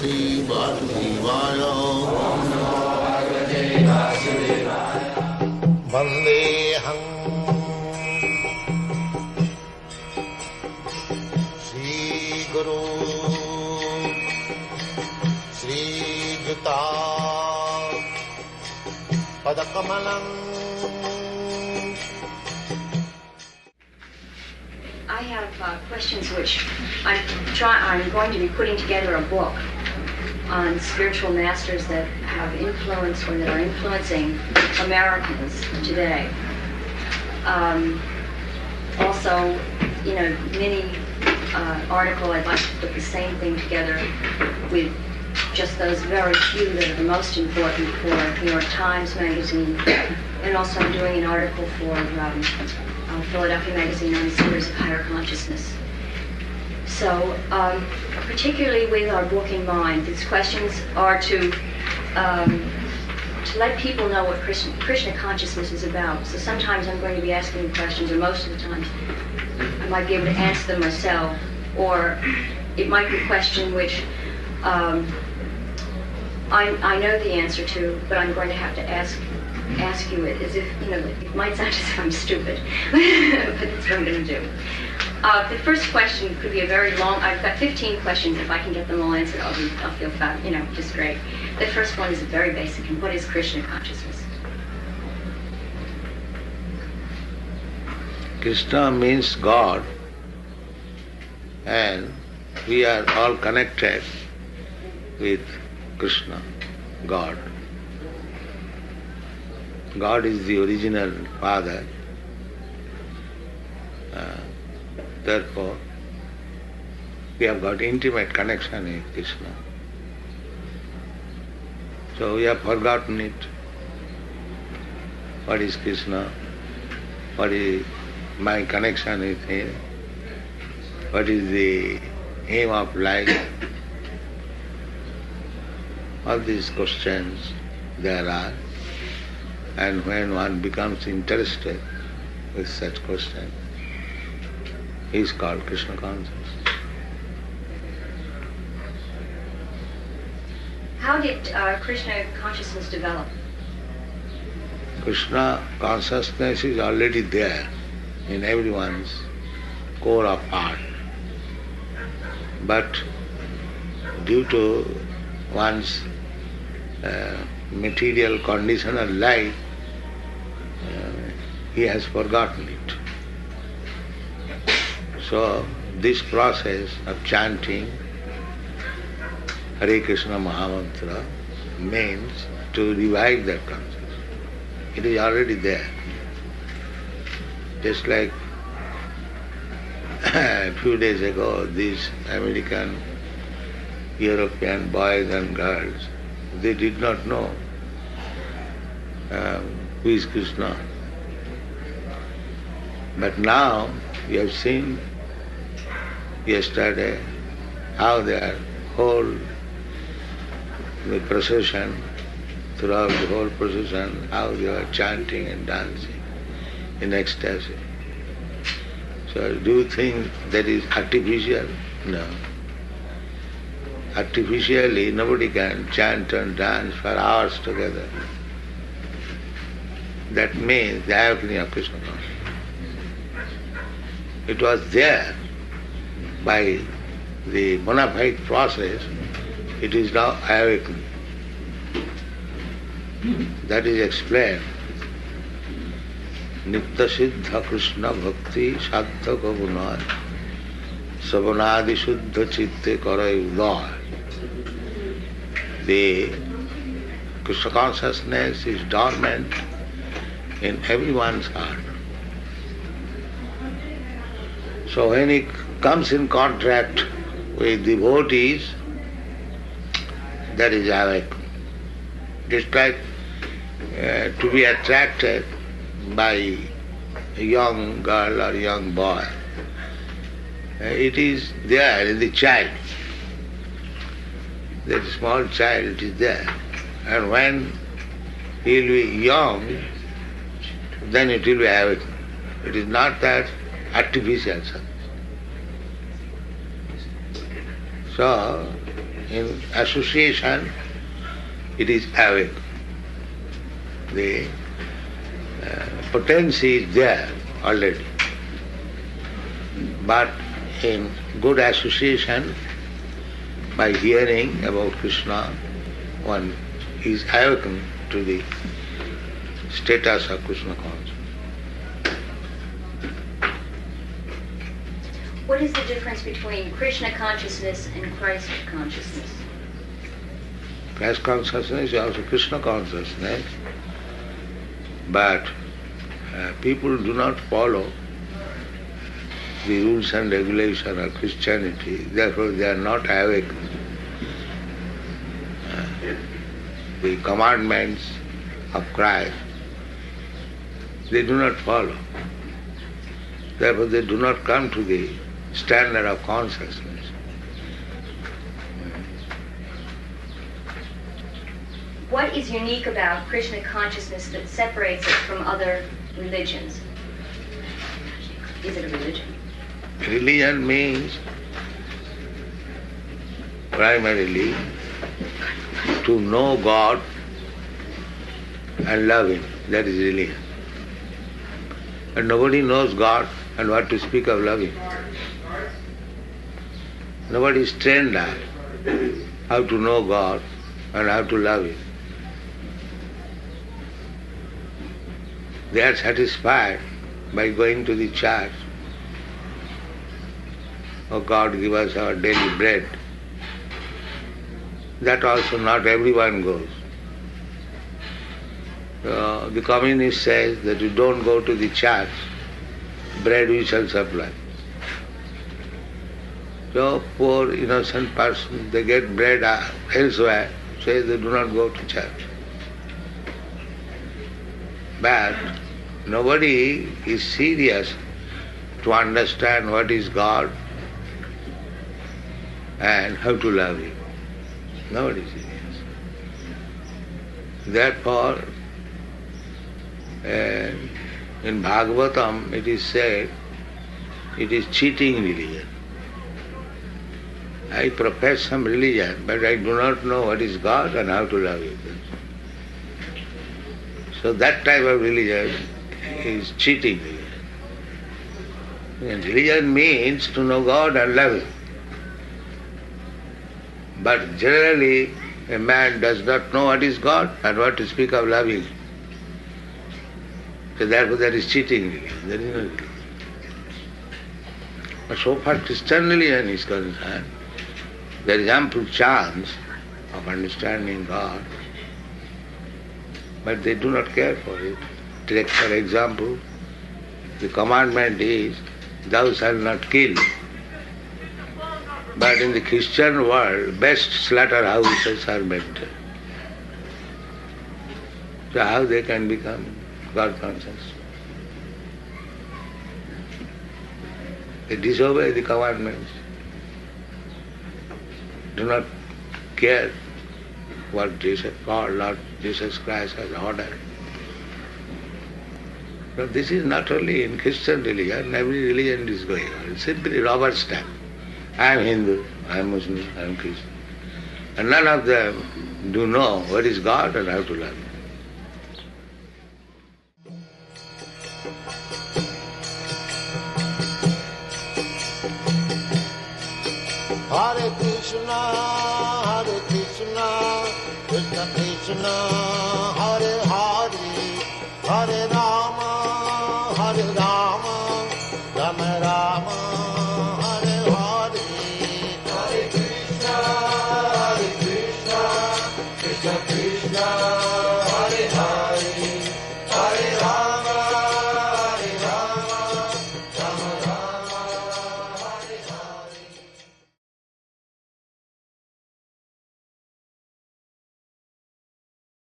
Bhagavate Vasudevaya. Vandeham Sri Guru Sri Juta Padakamalam. I have questions which I'm going to be putting together a book on spiritual masters that have influenced or that are influencing Americans today. Also, mini article, I'd like to put the same thing together with just those very few that are the most important for New York Times Magazine, and also I'm doing an article for Philadelphia Magazine on the Spheres of Higher Consciousness. So, particularly with our book in mind, these questions are to let people know what Krishna consciousness is about. So sometimes I'm going to be asking questions, or most of the time I might be able to answer them myself, or it might be a question which I know the answer to, but I'm going to have to ask you it as if, it might sound as if I'm stupid, but that's what I'm going to do. The first question could be a very long, I've got 15 questions. If I can get them all answered, I'll feel just great. The first one is very basic, and what is Krishna consciousness? Krishna means God, and we are all connected with Krishna, God. God is the original Father. Therefore, we have got intimate connection with Krishna. So we have forgotten it. What is Krishna? What is my connection with Him? What is the aim of life? All these questions there are. And when one becomes interested with such questions, he is called Krishna conscious. How did Krishna consciousness develop? Krishna consciousness is already there in everyone's core of heart. But due to one's material condition of life, he has forgotten it. So this process of chanting Hare Krishna Mahamantra means to revive that consciousness. It is already there. Just like a few days ago, these American, European boys and girls, they did not know who is Krishna. But now we have seen yesterday how their whole procession, throughout the whole procession, how they were chanting and dancing in ecstasy. So do you think that is artificial? No. Artificially, nobody can chant and dance for hours together. That means the awakening of Krishna consciousness. It was there by the bona fide process, it is now awakening. That is explained. Nitya Siddha Krishna Bhakti Sadhya Gavunay Savanadi Shuddha Chitte Karay Udaya. The Krishna consciousness is dormant in everyone's heart. So when it comes in contact with devotees, that is awakening. Just like to be attracted by a young girl or young boy. It is there in the child. That small child is there. And when he will be young, then it will be awakening. It is not that artificial. So, in association, it is awake. The potency is there already. But in good association, by hearing about Krishna, one is awakened to the status of Krishna consciousness. What is the difference between Krishna consciousness and Christ consciousness? Christ consciousness is also Krishna consciousness, but people do not follow the rules and regulations of Christianity, therefore they are not awake. The commandments of Christ, they do not follow. Therefore they do not come to the standard of consciousness. What is unique about Krishna consciousness that separates it from other religions? Is it a religion? Religion means primarily to know God and love Him. That is religion. And nobody knows God, and what to speak of loving. Nobody is trained up how to know God and how to love Him. They are satisfied by going to the church. Oh God, give us our daily bread. That also not everyone goes. The communist says that you don't go to the church, bread we shall supply. So poor innocent person, they get bread elsewhere, says they do not go to church. But nobody is serious to understand what is God and how to love Him. Nobody is serious. Therefore, in Bhagavatam it is said, it is cheating religion. I profess some religion, but I do not know what is God and how to love Him. So that type of religion is cheating religion. And religion means to know God and love Him. But generally, a man does not know what is God and what to speak of loving Him. So therefore that is cheating religion. There is no religion. But so far Christian religion is concerned, there is ample chance of understanding God, but they do not care for it. Take for example, the commandment is, thou shalt not kill. But in the Christian world, best slaughterhouses are maintained. So how they can become God conscious? They disobey the commandments. Do not care what Lord Jesus Christ has ordered. But this is not only in Christian religion, every religion is going on. It's simply rubber stamp. I am Hindu, I am Muslim, I am Christian. And none of them do know what is God and how to love Him. Hare Krishna, Krishna Krishna, Hare Hare, Hare Rama, Rama Rama, Hare Hare. Hare Krishna, Krishna